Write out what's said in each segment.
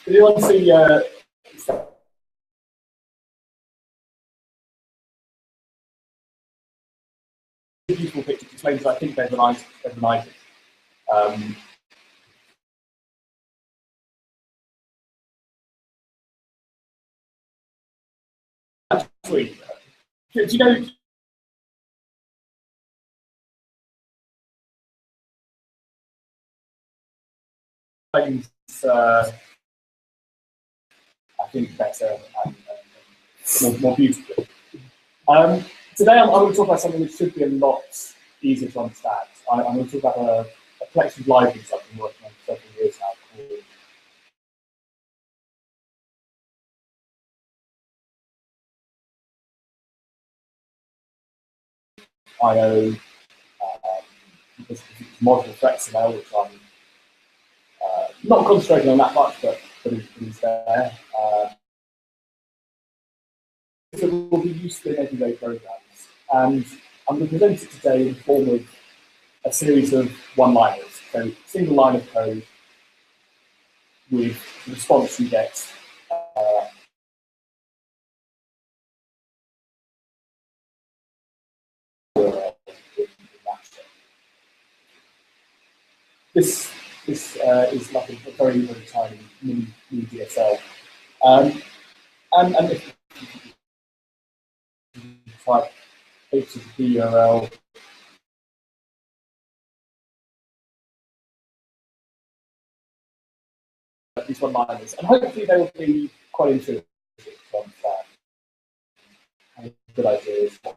Did you want to see beautiful picture to explain that I think they're united. Actually, do you know? I think better and more beautiful. Today I'm going to talk about something which should be a lot easier to understand. I'm going to talk about a collection of libraries I've been working on for several years now called IO, because it's modular for XML, which I'm not concentrating on that much, but it's there. So it will be useful in everyday programs. And I'm going to present it today in the form of a series of one-liners. So a single line of code with the response you get. This is like a very, very tiny mini DSL. And if you type HTTP URL, these one-liners, and hopefully they will be quite intuitive to understand. And a good idea is what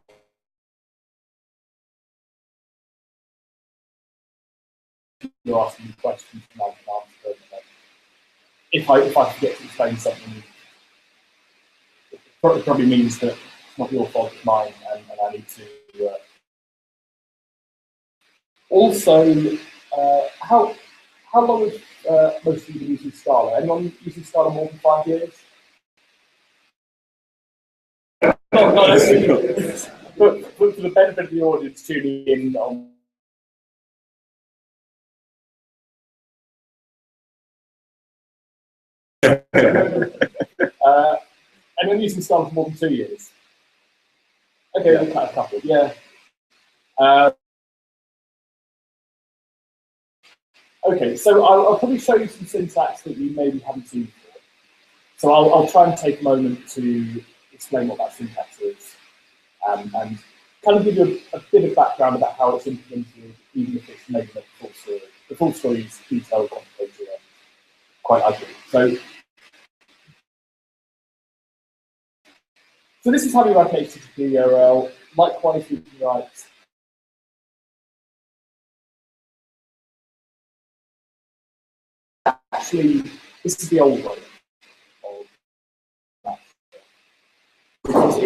you're asking me questions and I can answer them. If I forget to explain something, it probably means that it's not your fault, it's mine, and I need to. Also, how long has most of you been using Scala? Anyone using Scala more than 5 years? Not necessarily. But for the benefit of the audience tuning in on. Anyone using Scala for more than 2 years? Okay, yeah. We'll cut a couple, yeah. Okay, so I'll probably show you some syntax that you maybe haven't seen before. So I'll try and take a moment to explain what that syntax is, and kind of give you a bit of background about how it's implemented, even if it's maybe not the full story. The full story is detailed, complicated, and quite ugly. So this is how we write HTTP URL. Likewise, we can write actually, this is the old way of that. Because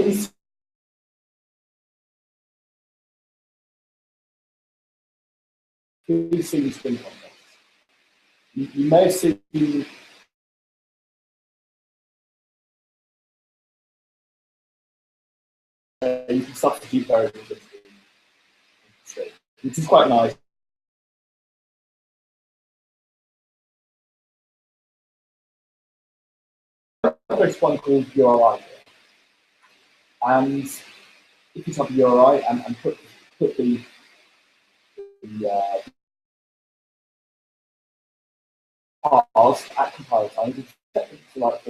you've seen spin context. You may have seen you can substitute variables into the string, which is quite nice. There's one called URI here. And if you type URI and put the parse at compile time, you set it to like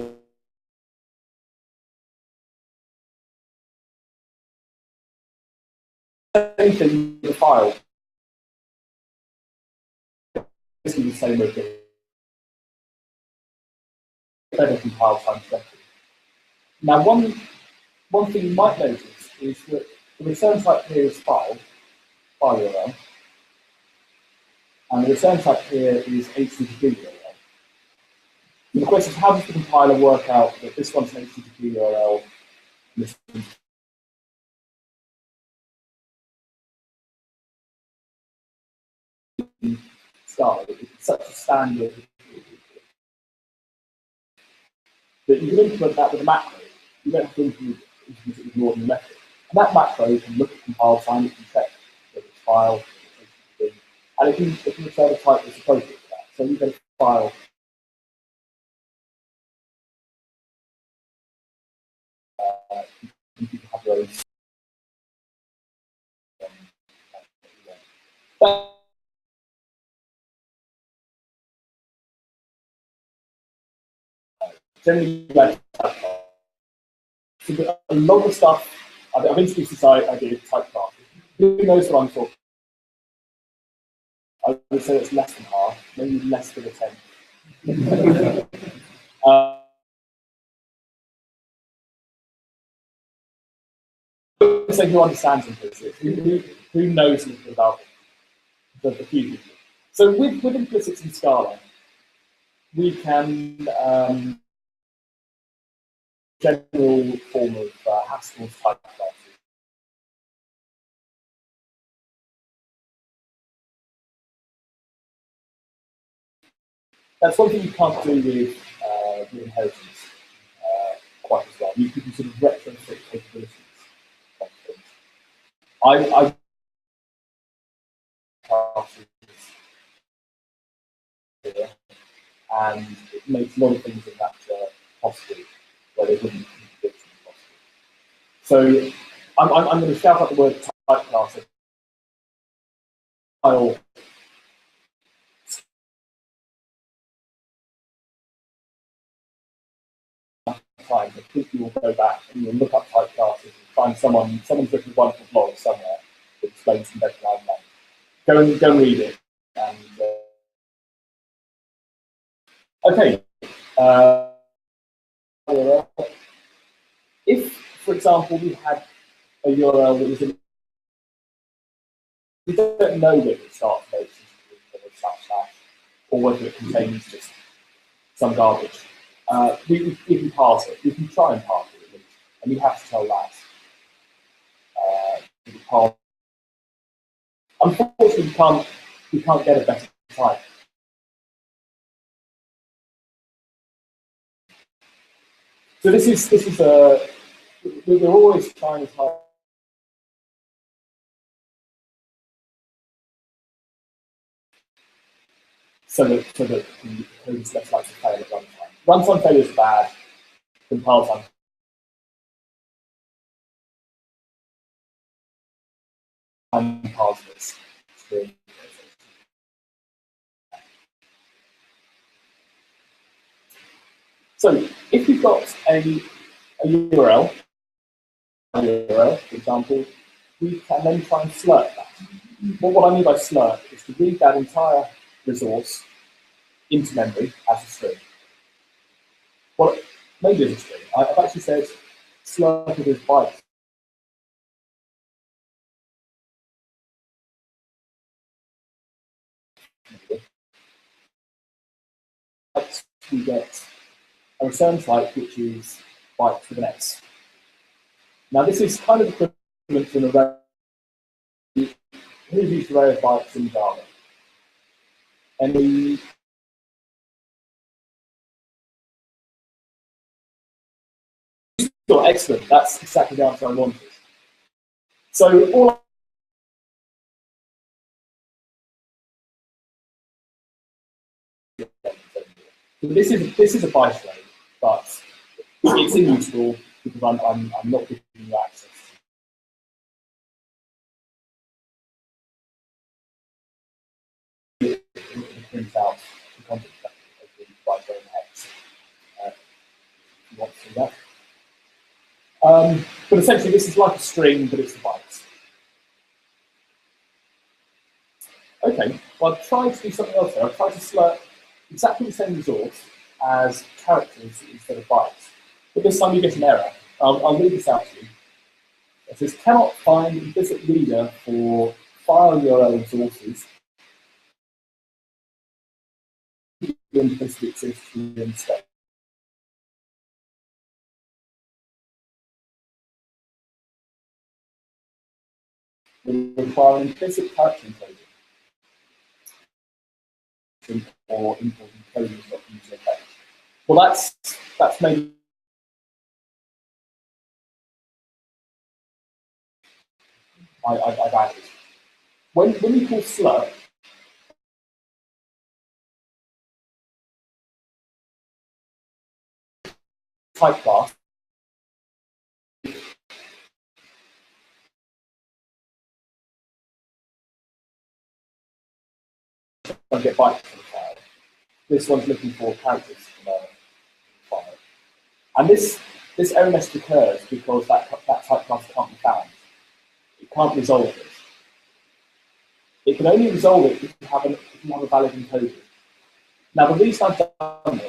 anything in the file. Basically the same with the better compile time selected. Now one thing you might notice is that the return type here is file URL, and the return type here is HTTP URL. And the question is, how does the compiler work out that this one's an HTTP URL and this one's Scala? It's such a standard that you can implement that with a macro. You don't have to implement it with an ordinary method. And that macro can look at compile time, it can check whether it's file, and it can return a type that's appropriate for that. So you get a file you can have your own. But generally, like so a lot of stuff I've introduced this idea of type class. Who knows what I'm talking? I would say it's less than half, maybe less than a tenth. So who understands implicit? Who knows a little about the few people? So with implicits in Scala, we can general form of Haskell's type classes. That's one thing you can't do with inheritance quite as well. You can sort of retrofit capabilities. I and it makes a lot of things in Rapture possible where they wouldn't be possible. So I'm going to shout out the word type class. Time, I think you will go back and you'll look up type classes and find someone's written a wonderful blog somewhere that explains some better like that. Go and read it. And, okay. If, for example, we had a URL that was in, we don't know whether it starts with // or whether it contains just some garbage. We can parse it. We can try and parse it at least, and we have to tell that. Unfortunately, we can't get a better type. So this is a we're always trying as hard. So that the code is less likely to fail at runtime. Runtime failure is bad. Compile time. And parse this. So if you've got a URL, for example, we can then try and slurp that. Well, what I mean by slurp is to read that entire resource into memory as a string. Well, maybe as a string. I've actually said slurp it as bytes. We get a return type which is bytes with an S. Now this is kind of equivalent to an array. Who's used array of bytes in Java? And excellent, that's exactly the answer I wanted. So all this is a byte array, but it's immutable because I'm not giving you access. It prints out the content of the byte array hex. If you want to see that. But essentially, this is like a string, but it's a byte. Okay, well, I've tried to do something else there. I've tried to slurp exactly the same resource as characters instead of bytes. But this time you get an error. I'll read this out to you. It says, cannot find implicit reader for file URL resources. The implicit exists within state. We require implicit character encoding or import encoding user effect. Well, that's maybe I've added. When we call slurp, type class to get bytes from the file. This one's looking for characters from the file. And this error message occurs because that type class can't be found. It can't resolve it. It can only resolve it if you have a valid encoding. Now, the reason I've done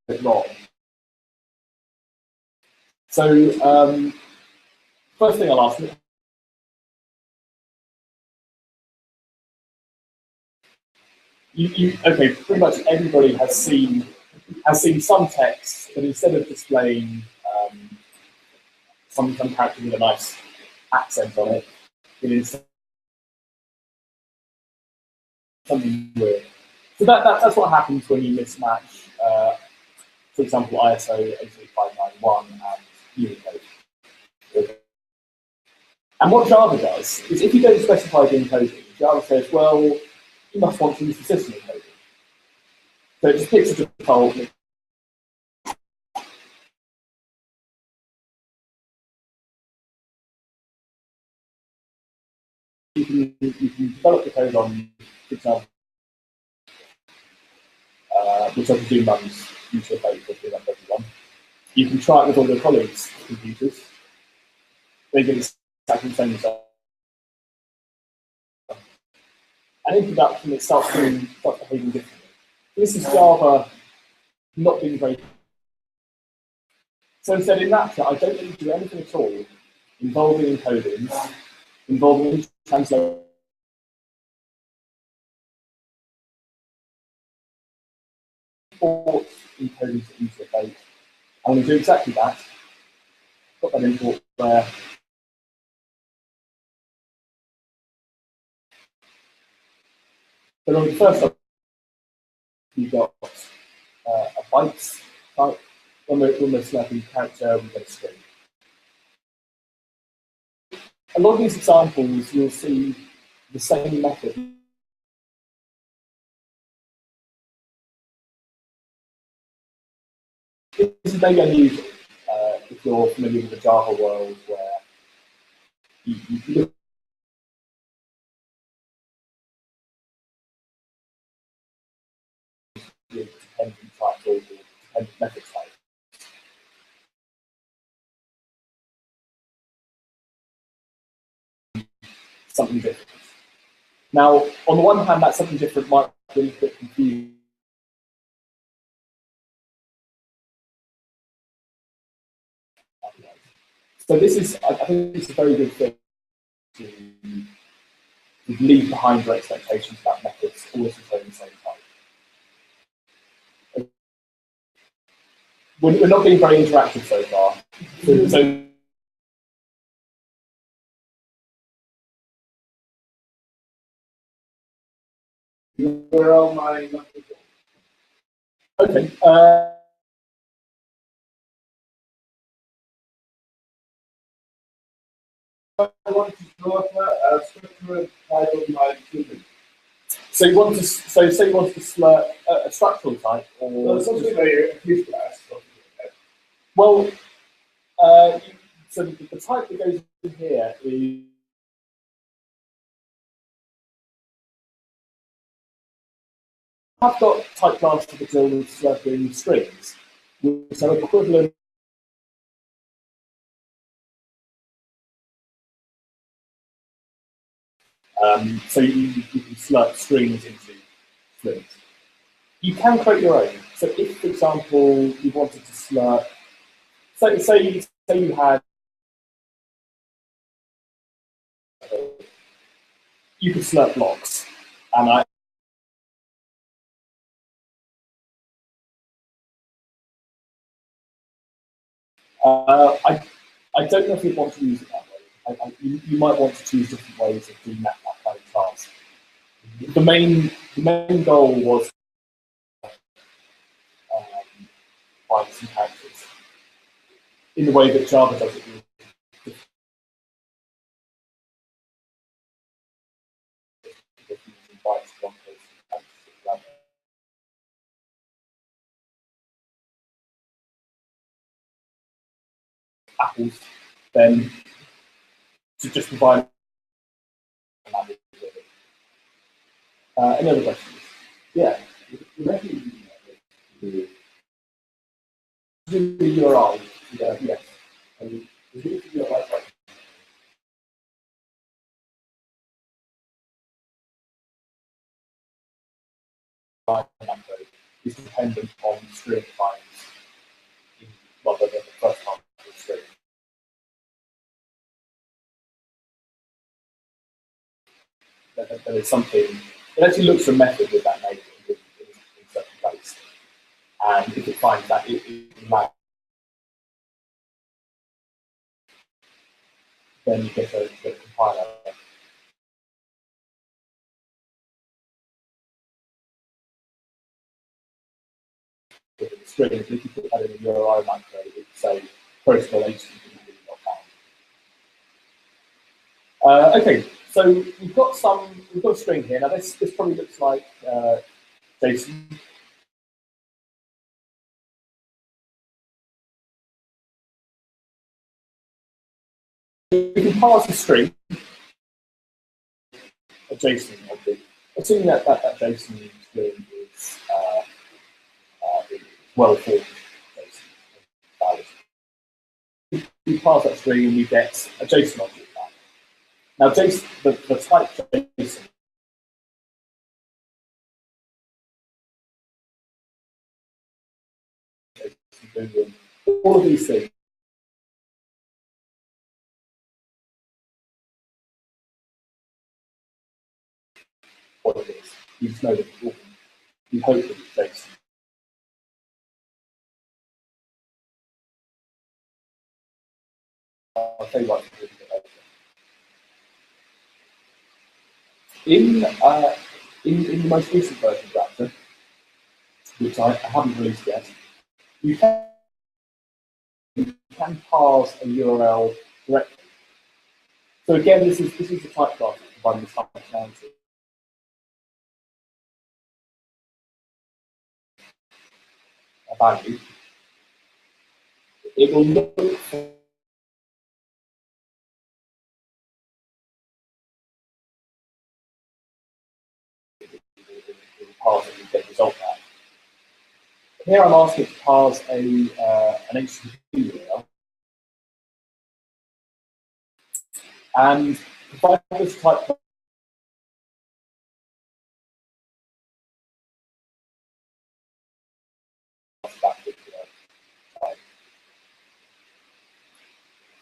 it wrong. So, first thing I'll ask you. Okay, pretty much everybody has seen some text, but instead of displaying some character with a nice accent on it, it is something weird. So that's what happens when you mismatch, for example, ISO 88591 and Unicode. And what Java does is, if you don't specify the encoding, Java says, well, you must want to use the system encoding. So it just picks a default. You can develop the code on, for example, which I presume runs usually about everyone. You can try it with all your colleagues' computers. They get exactly the same result. And in production, it starts behaving differently. This is Java not being very. So instead, in Rapture, I don't need to do anything at all involving encodings, involving translation. Import encodings into the base. I'm going to do exactly that. Put that import there. But on the first one, you've got a bytes type. When we're selecting character, we get a string. A lot of these examples, you'll see the same method. This is maybe unusual if you're familiar with the Java world, where you look at dependent types or dependent method types. Something different. Now, on the one hand, that something different might be a little bit confusing. So this is, I think it's a very good thing to leave behind your expectations about methods always returning the same type. We're not being very interactive so far. So where are my okay. I want to draw a structural type of my student. So you want to say you want to select a structural type, or something like a fish class. Well, so the type that goes in here is I've got type class to deal with selecting strings, which are equivalent. So you can select strings into strings. You can create your own. So if, for example, you wanted to select, say you had, you could select blocks, and I don't know if you'd want to use it that way. You might want to choose different ways of doing that kind of task. The main goal was bytes and characters in the way that Java does it. Apples, then to just provide manage it. Any other questions? Yeah. The URL. Yeah, yes. Is dependent on string finds in the first half of the string. There is something, it actually looks for a method with that name in certain place. And if it finds that, it can then you get a compiler. With the string, if you put that in a URI macro, it would say protocol HTTP. Okay, so we've got a string here. Now this probably looks like JSON. We can parse a string, a JSON object, assuming that JSON string is well-formed JSON. We parse that string and we get a JSON object back. Now, JSON, the type JSON all of these things. What it is. You just know that you hope that it's JSON. I'll tell you what to do later. In the most recent version of Rapture, which I haven't released yet, you can parse a URL directly. So again, this is the type class providing this functionality. A value. It will look for parse it and get the result back. Here I'm asking it to parse an HTTP URL and provide this type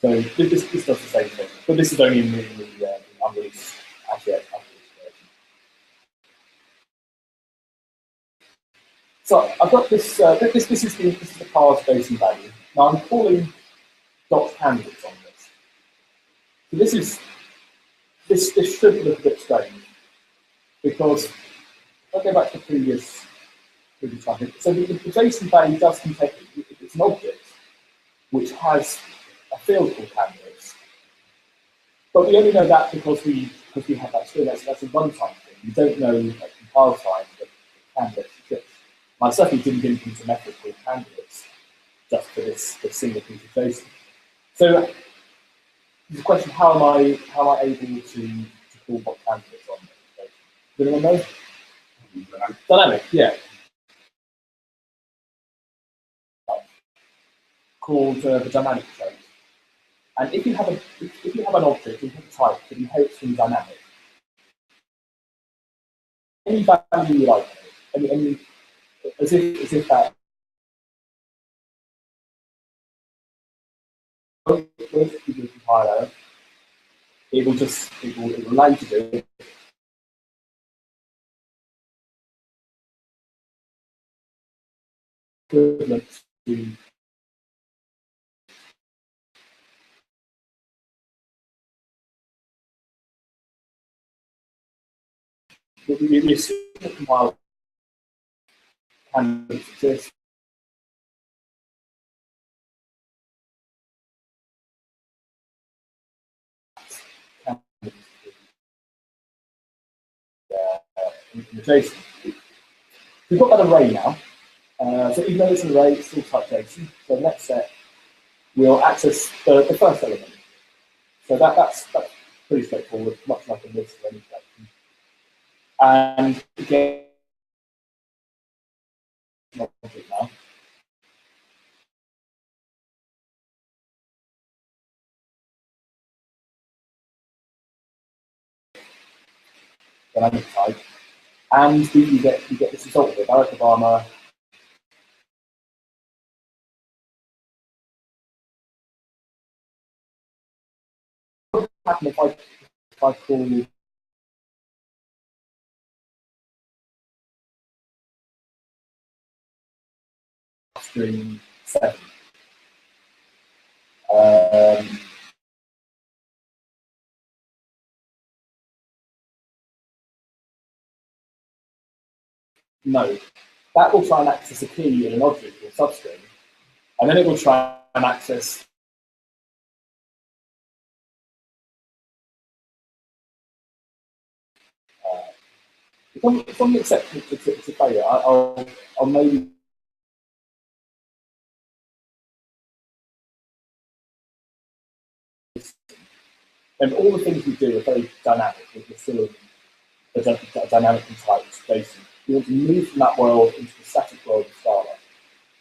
so this does the same thing, but this is only in the unreleased, actually unreleased version. So I've got this. This is the parse JSON value. Now I'm calling .candidates on this. So this should look a bit strange because if I go back to the previous time, so the JSON value does contain it's an object which has a field called candidates, but we only know that because we have that string. That's a runtime thing. We don't know at compile time that candidates exist. I certainly didn't implement a method called candidates just for this single piece of JSON. So the question: how am I able to call what candidates on this? Does anyone know? Dynamic, yeah. Called the dynamic trait. And if you have an object, you have a type that inherits from dynamic, any value you like, any as if that with the compiler, it will allow you to do it. Equivalent to we assume the compiler can exist. In the JSON. We've got that array now. So even though it's an array, it's still type JSON. So next set, we'll access the first element. So that's pretty straightforward, much like a list or any collection. And again, object now. Dynamic type, and you get this result here, Barack Obama. What would happen if I call string 7? No, that will try and access a key in an object or substring, and then it will try and access if I'm accepting it's a failure, I'll maybe and all the things we do are very dynamic. We're still a dynamically typed JSON. We want to move from that world into the static world of Scala.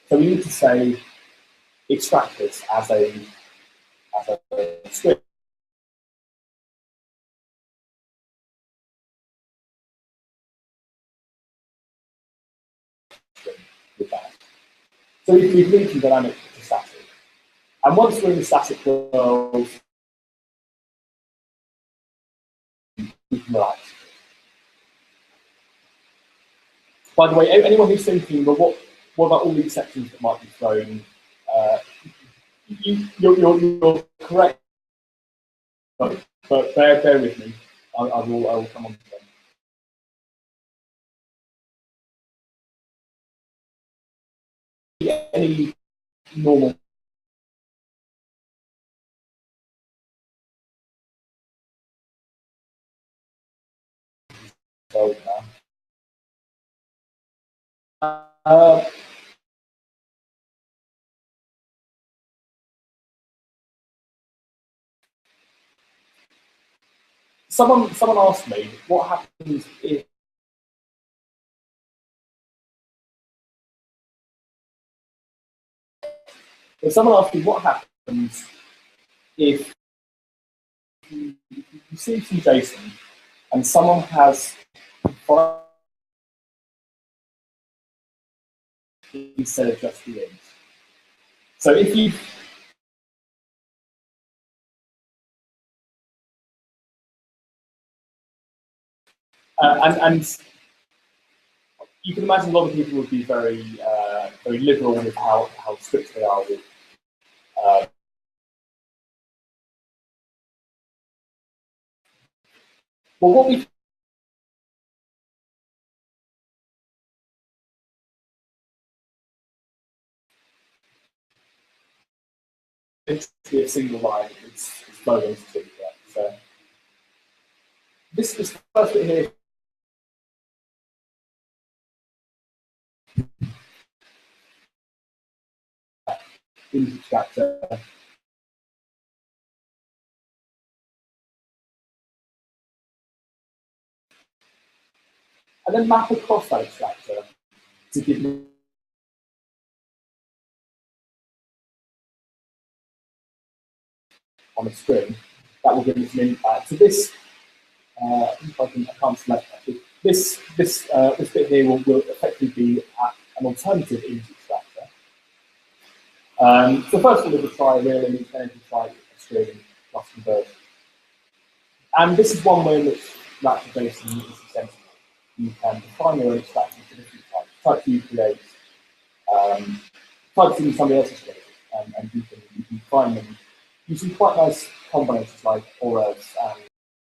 So we need to say extract this as a script. With that. So we've moved from dynamic to static. And once we're in the static world, we can relax. By the way, anyone who's thinking, well, what about all the exceptions that might be thrown? You're correct, but bear with me. I will come on to them. Any normal someone asked me what happens if someone asked me what happens if you see some JSON and someone has instead of just the int. So if you and you can imagine a lot of people would be very very liberal with how strict they are with well, what we it's a single line, it's low entity. So this first bit here in extractor. And then map across that extractor to give me on a string that will give me some impact. So this, I can't select that. This bit here will effectively be an alternative image extractor. So first of all, we'll try a real image, then we'll try a string plus conversion. And this is one way in which Rapture JSON is extensible. You can define your own extraction for different types. Types you create, types in somebody else's code, and you can define them using quite nice combinations like or else and